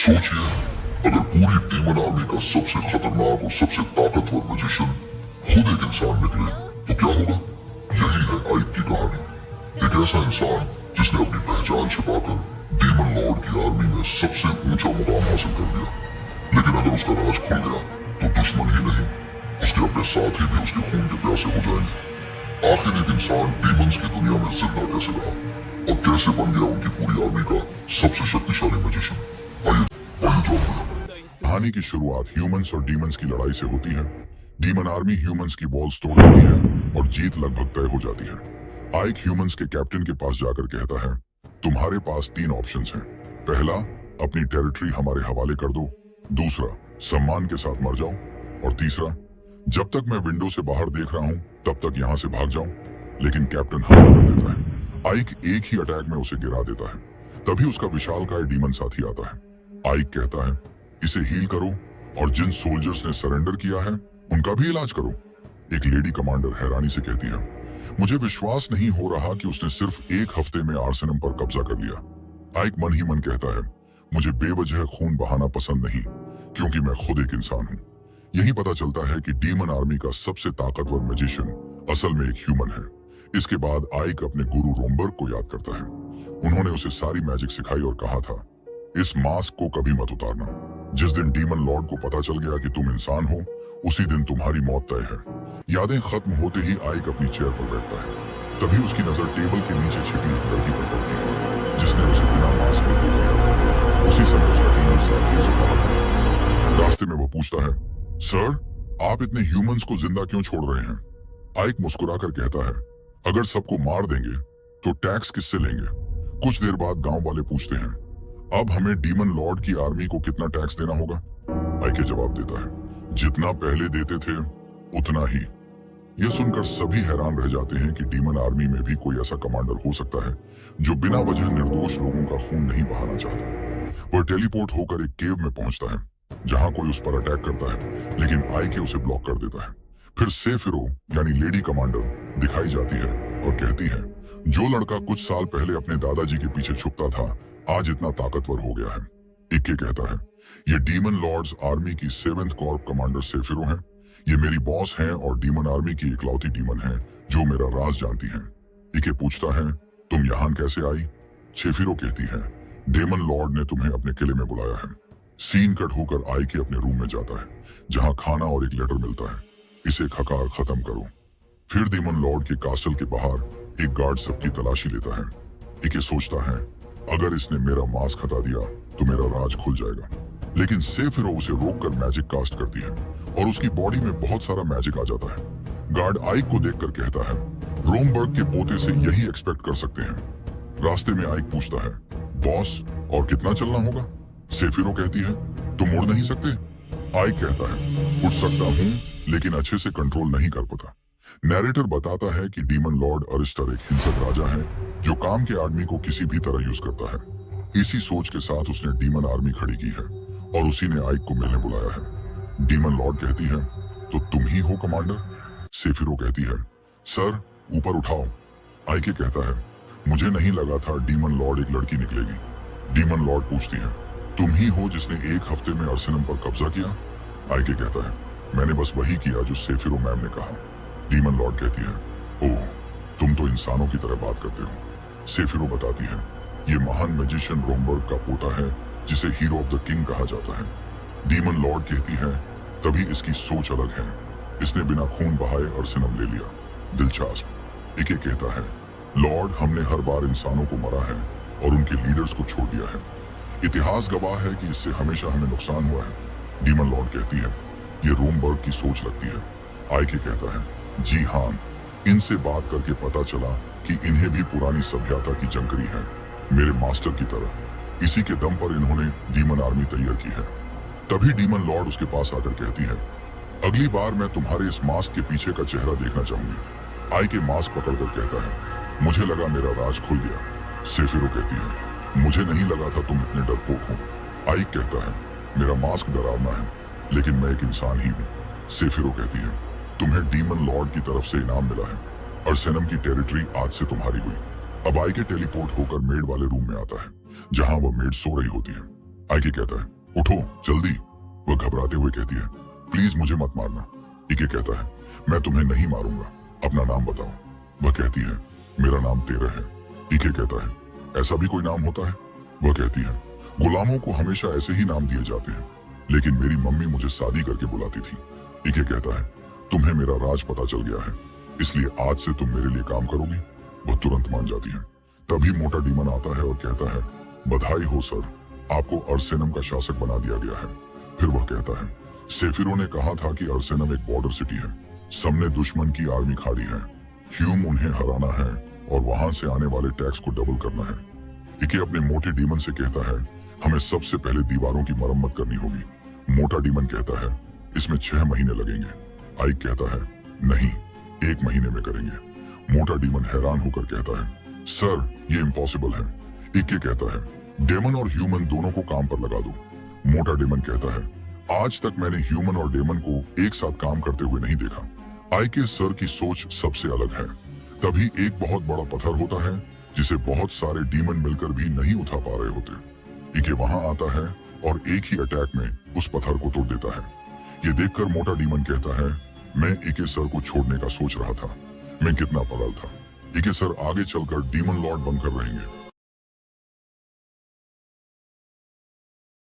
सोचिए, अगर पूरी डीमन आर्मी का सबसे खतरनाक और सबसे ताकतवर मैजिशियन खुद एक इंसान निकले तो क्या होगा। यही है आइक की कहानी। एक ऐसा इंसान जिसने अपनी पहचान छिपाकर डीमन लॉर्ड की आर्मी में सबसे ऊंचा मुकाम हासिल कर लिया, लेकिन अगर उसका राज खुल गया तो दुश्मन ही नहीं, उसके अपने साथी भी उसके खून के प्यासे हो जाएंगे। आखिर एक इंसान डीमंस की दुनिया में जिंदा कैसे रहा और कैसे बन गया उनकी पूरी आर्मी का सबसे शक्तिशाली मैजिशियन। आइए जानते हैं। कहानी की शुरुआत ह्यूमंस और डीमंस की लड़ाई से होती है। डीमन आर्मी ह्यूमंस की वॉल्स तोड़ देती है और जीत लगभग तय हो जाती है। आइक ह्यूमंस के कैप्टन के पास जाकर कहता है, तुम्हारे पास 3 ऑप्शंस हैं। पहला, अपनी टेरिटरी हमारे हवाले कर दो। दूसरा, सम्मान के साथ मर जाओ। और तीसरा, जब तक मैं विंडो से बाहर देख रहा हूं तब तक यहां से भाग जाऊं। लेकिन कैप्टन हमला कर देता है। आइक एक ही अटैक में उसे गिरा देता है। तभी उसका विशालकाय डीमन साथी आता है। आइक कहता है, इसे हील करो और जिन सोल्जर्स ने सरेंडर किया है उनका भी इलाज करो। एक लेडी कमांडर हैरानी से कहती है, मुझे विश्वास नहीं हो रहा कि उसने सिर्फ 1 हफ्ते में आर्सेनम पर कब्जा कर लिया। आइक मन ही मन कहता है, मुझे बेवजह खून बहाना पसंद नहीं, क्योंकि मैं खुद एक इंसान हूं। यही पता चलता है कि डीमन आर्मी का सबसे ताकतवर मैजिशियन असल में एक ह्यूमन है। इसके बाद आइक अपने गुरु रोमबर्ग को याद करता है। उन्होंने उसे सारी मैजिक सिखाई और कहा था, इस मास्क को कभी मत उतारना। जिस दिन डीमन लॉर्ड को पता चल गया कि तुम इंसान हो, उसी दिन तुम्हारी मौत तय है। यादें खत्म होते ही आइक अपनी चेयर पर बैठता है। तभी उसकी नजर टेबल के नीचे छिपी एक लड़की पर पड़ती है, जिसने उसे बिना मास्क में देख लिया था। उसी समय उसका डीमन साथी उसे बाहर बुलाता है। रास्ते में वो पूछता है, सर, आप इतने ह्यूमंस को जिंदा क्यों छोड़ रहे हैं? आइक मुस्कुराकर कहता है, अगर सबको मार देंगे तो टैक्स किससे लेंगे? कुछ देर बाद गांव वाले पूछते हैं, अब हमें डीमन लॉर्ड की आर्मी को कितना टैक्स देना होगा? आइक जवाब देता है, जितना पहले देते थे उतना ही। यह सुनकर सभी हैरान रह जाते हैं कि डीमन आर्मी में भी कोई ऐसा कमांडर हो सकता है जो बिना वजह निर्दोष लोगों का खून नहीं बहाना चाहता। वह टेलीपोर्ट होकर एक केव में पहुंचता है, जहां कोई उस पर अटैक करता है, लेकिन आइक उसे ब्लॉक कर देता है। फिर सेफिरो यानी लेडी कमांडर दिखाई जाती है और कहती है, जो लड़का कुछ साल पहले अपने दादाजी के पीछे छुपता था आज इतना ताकतवर हो गया है। इक्के कहता है, ये डीमन लॉर्ड्स आर्मी की 7th कॉर्प कमांडर सेफिरो हैं। ये मेरी बॉस हैं और डीमन आर्मी की इकलौती डीमन है जो मेरा राज जानती हैं। इक्के पूछता है, तुम यहाँ कैसे आई? सेफिरो कहती है, डीमन लॉर्ड ने तुम्हें अपने किले में बुलाया है। सीन कट होकर आइके अपने रूम में जाता है, जहाँ खाना और एक लेटर मिलता है, इसे खकार खत्म करो। फिर डीमन लॉर्ड के कास्टल के बाहर एक गार्ड सबकी तलाशी लेता है। इके सोचता है, अगर इसने मेरा मास्क हटा दिया तो मेरा राज खुल जाएगा। लेकिन सेफिरो उसे रोककर मैजिक कास्ट करती है और उसकी बॉडी में बहुत सारा मैजिक आ जाता है। गार्ड आइक को देखकर कहता है, रोमबर्ग के पोते से यही एक्सपेक्ट कर सकते हैं। रास्ते में आइक पूछता है, बॉस, और कितना चलना होगा? सेफिरो कहती है, तुम उड़ नहीं सकते? आइक कहता है, उड़ सकता हूँ लेकिन अच्छे से कंट्रोल नहीं कर पाता। नैरेटर बताता है कि डीमन लॉर्ड अरिस्टर एक हिंसक राजा है जो काम के आदमी को किसी भी तरह यूज करता है। इसी सोच के साथ उसने डीमन आर्मी खड़ी की है और उसी ने आइक को मिलने बुलाया है। डीमन लॉर्ड कहती है, तो तुम ही हो कमांडर? सेफिरो कहती है, सर, ऊपर उठाओ। आइके कहता है, मुझे नहीं लगा था डीमन लॉर्ड एक लड़की निकलेगी। डीमन लॉर्ड पूछती है, तुम ही हो जिसने 1 हफ्ते में आर्सेनम पर कब्जा किया? आइके कहता है, मैंने बस वही किया जो सेफिरो मैम ने कहा। डीमन लॉर्ड कहती है, ओह, तुम तो इंसानों की तरह बात करते हो। सेफिरो बताती है, ये महान मैजिशियन रोमबर्ग का पोता है जिसे हीरो ऑफ द किंग कहा जाता है। डीमन लॉर्ड कहती है, तभी इसकी सोच अलग है, इसने बिना खून बहाए आर्सेनम ले लिया। दिलचस्प। इके कहता है, लॉर्ड, हमने हर बार इंसानों को मरा है और उनके लीडर्स को छोड़ दिया है। इतिहास गवाह है कि इससे हमेशा हमें नुकसान हुआ है। डीमन लॉर्ड कहती है, ये रोमबर्ग की सोच लगती है। आइके कहता है, जी हाँ, इनसे बात करके पता चला कि इन्हें भी पुरानी सभ्यता की जंकरी है, मेरे मास्टर की तरह। इसी के दम पर इन्होंने डीमन आर्मी तैयार की है। तभी डीमन लॉर्ड उसके पास आकर कहती है, अगली बार मैं तुम्हारे इस मास्क के पीछे का चेहरा देखना चाहूंगी। आइके मास्क पकड़कर कहता है, मुझे लगा मेरा राज खुल गया। सेफिरो कहती है, मुझे नहीं लगा था तुम इतने डरपोक हो। आइक कहता है, मेरा मास्क डरावना है लेकिन मैं एक इंसान ही हूँ। सेफिरो कहती है, तुम्हें डीमन लॉर्ड की तरफ से इनाम मिला है, आर्सेनम की टेरिटरी आज से तुम्हारी हुई। अब आइके टेलीपोर्ट होकर मेड वाले रूम में आता है, जहां वह मेड सो रही होती है। आइके कहता है, उठो जल्दी। वह घबराते हुए कहती है, प्लीज मुझे मत मारना। इके कहता है, मैं तुम्हें नहीं मारूंगा, अपना नाम बताओ। वह कहती है, मेरा नाम तेरह है। इके कहता है, ऐसा भी कोई नाम होता है? वह कहती है, गुलामों को हमेशा ऐसे ही नाम दिए जाते हैं, लेकिन मेरी मम्मी मुझे शादी करके बुलाती थी। इके कहता है, तुम्हें मेरा राज पता चल गया है, इसलिए आज से तुम मेरे लिए काम करोगी। वह तुरंत मान जाती है। तभी मोटा डीमन आता है और कहता है, बधाई हो सर, आपको अर्सेनम का शासक बना दिया गया है। फिर वह कहता है, सेफिरों ने कहा था कि अर्सेनम एक बॉर्डर सिटी है, सामने दुश्मन की आर्मी खड़ी है, ह्यूम उन्हें हराना है और वहां से आने वाले टैक्स को डबल करना है। इके अपने मोटे डीमन से कहता है, हमें सबसे पहले दीवारों की मरम्मत करनी होगी। मोटा डीमन कहता है, इसमें 6 महीने लगेंगे। आइक कहता है, नहीं, 1 महीने में करेंगे। मोटा डीमन हैरान होकर कहता है, सर ये इम्पॉसिबल है। इके कहता है, डेमन और ह्यूमन दोनों को काम पर लगा दो। मोटा डेमन कहता है, आज तक मैंने ह्यूमन और डेमन को एक साथ काम करते हुए नहीं देखा। आइके सर की सोच सबसे अलग है। तभी एक बहुत बड़ा पत्थर होता है जिसे बहुत सारे डीमन मिलकर भी नहीं उठा पा रहे होते। इके वहां आता है और एक ही अटैक में उस पत्थर को तोड़ देता है। ये देखकर मोटा डीमन कहता है, मैं इके सर को छोड़ने का सोच रहा था, मैं कितना पागल था। इके सर आगे चलकर डीमन लॉर्ड बनकर रहेंगे।